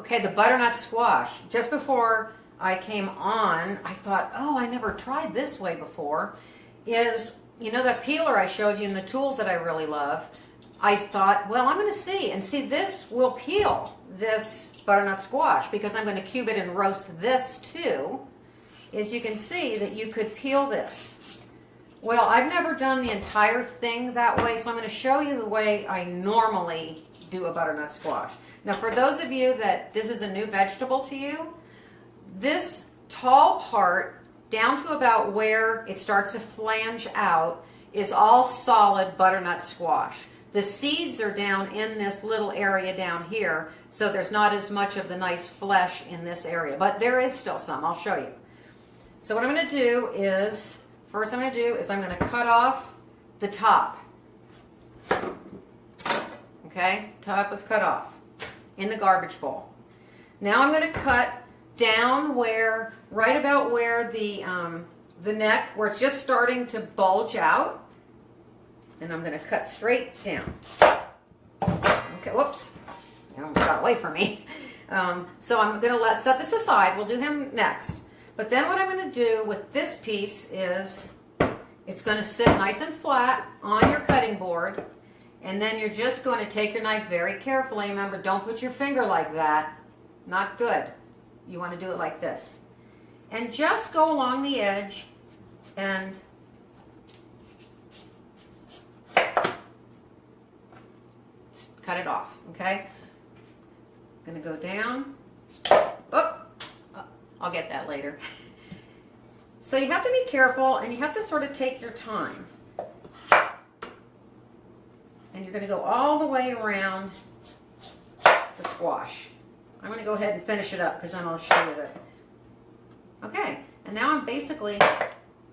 Okay, the butternut squash. Just before I came on, I thought, oh, I never tried this way before. You know that peeler I showed you and the tools that I really love? I thought, well, I'm going to see. And see, this will peel this butternut squash because I'm going to cube it and roast this too. As you can see that you could peel this. Well, I've never done the entire thing that way, so I'm going to show you the way I normally do a butternut squash. Now, for those of you that this is a new vegetable to you, this tall part down to about where it starts to flange out is all solid butternut squash. The seeds are down in this little area down here, so there's not as much of the nice flesh in this area, but there is still some. I'll show you. So what I'm going to do is, first I'm going to cut off the top. Okay, top is cut off in the garbage bowl. Now I'm going to cut down where, right about where the neck, where it's just starting to bulge out, and I'm going to cut straight down. Okay, whoops, it almost got away from me. So I'm going to set this aside. We'll do him next. But then what I'm going to do with this piece is, it's going to sit nice and flat on your cutting board, and then you're just going to take your knife very carefully. Remember, don't put your finger like that. Not good. You want to do it like this. And just go along the edge and cut it off, okay? I'm going to go down. Oh, I'll get that later. So you have to be careful, and you have to sort of take your time. And you're going to go all the way around the squash. I'm going to go ahead and finish it up because then I'll show you that. Okay, and now I'm basically,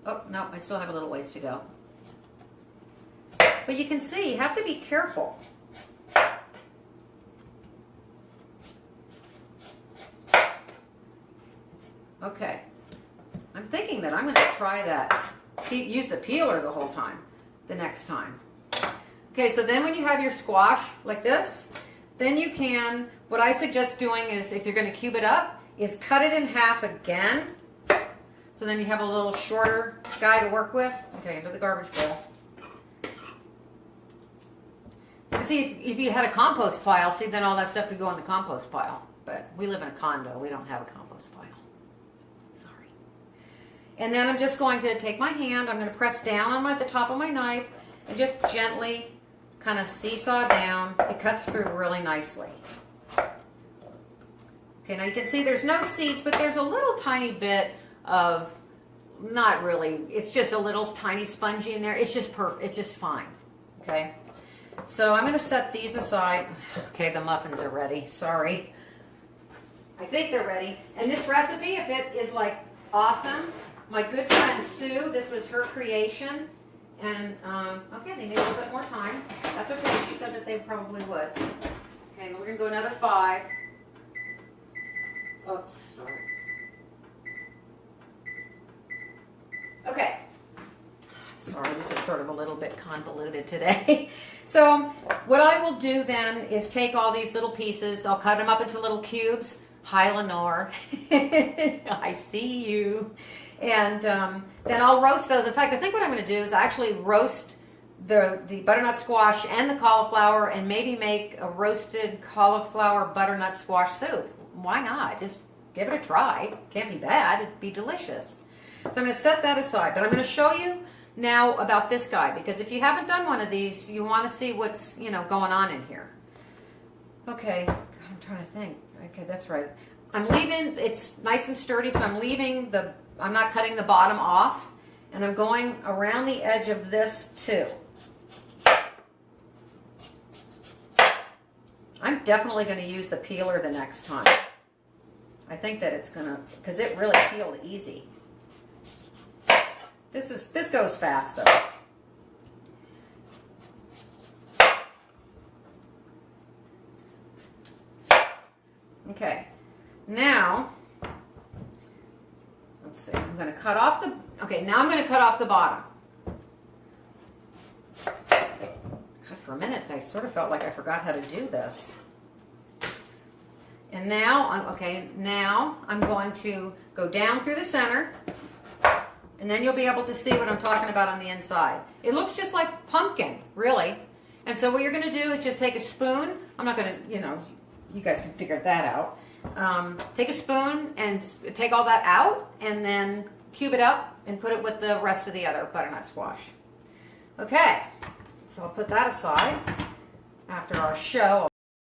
oh no, I still have a little ways to go. But you can see, you have to be careful. Okay, I'm thinking that I'm going to try that, use the peeler the whole time, the next time. Okay, so then when you have your squash like this, then you can, what I suggest doing is, if you're going to cube it up, is cut it in half again. So then you have a little shorter guy to work with. Okay, into the garbage bowl. And see, if you had a compost pile, see, then all that stuff could go in the compost pile. But we live in a condo. We don't have a compost pile. Sorry. And then I'm just going to take my hand, I'm going to press down on the top of my knife, and just gently kind of seesaw down. It cuts through really nicely. Okay, now you can see there's no seeds, but there's a little tiny bit of, not really, it's just a little tiny spongy in there. It's just perfect, it's just fine. Okay, so I'm going to set these aside. Okay, the muffins are ready, sorry. I think they're ready. And this recipe, if it is like awesome, my good friend Sue, this was her creation. And, okay, they need a little bit more time. That's okay. She said that they probably would. Okay, we're going to go another 5. Oops, start. Okay. Sorry, this is sort of a little bit convoluted today. So, what I will do then is take all these little pieces. I'll cut them up into little cubes. Hi, Lenore. I see you. And then I'll roast those. In fact, I think what I'm going to do is actually roast the butternut squash and the cauliflower, and maybe make a roasted cauliflower butternut squash soup. Why not? Just give it a try. Can't be bad. It'd be delicious. So I'm going to set that aside. But I'm going to show you now about this guy, because if you haven't done one of these, you want to see what's, you know, going on in here. Okay. God, I'm trying to think. Okay, that's right. I'm leaving, it's nice and sturdy, so I'm not cutting the bottom off, and I'm going around the edge of this too. I'm definitely going to use the peeler the next time. I think that it's going to, because it really peeled easy. This goes fast though. Okay, now, let's see, I'm going to cut off the, okay, now I'm going to cut off the bottom. God, for a minute, I sort of felt like I forgot how to do this. And now, now I'm going to go down through the center, and then you'll be able to see what I'm talking about on the inside. It looks just like pumpkin, really. And so what you're going to do is just take a spoon. I'm not going to, you guys can figure that out. Take a spoon and take all that out, and then cube it up and put it with the rest of the other butternut squash. Okay, so I'll put that aside. After our show,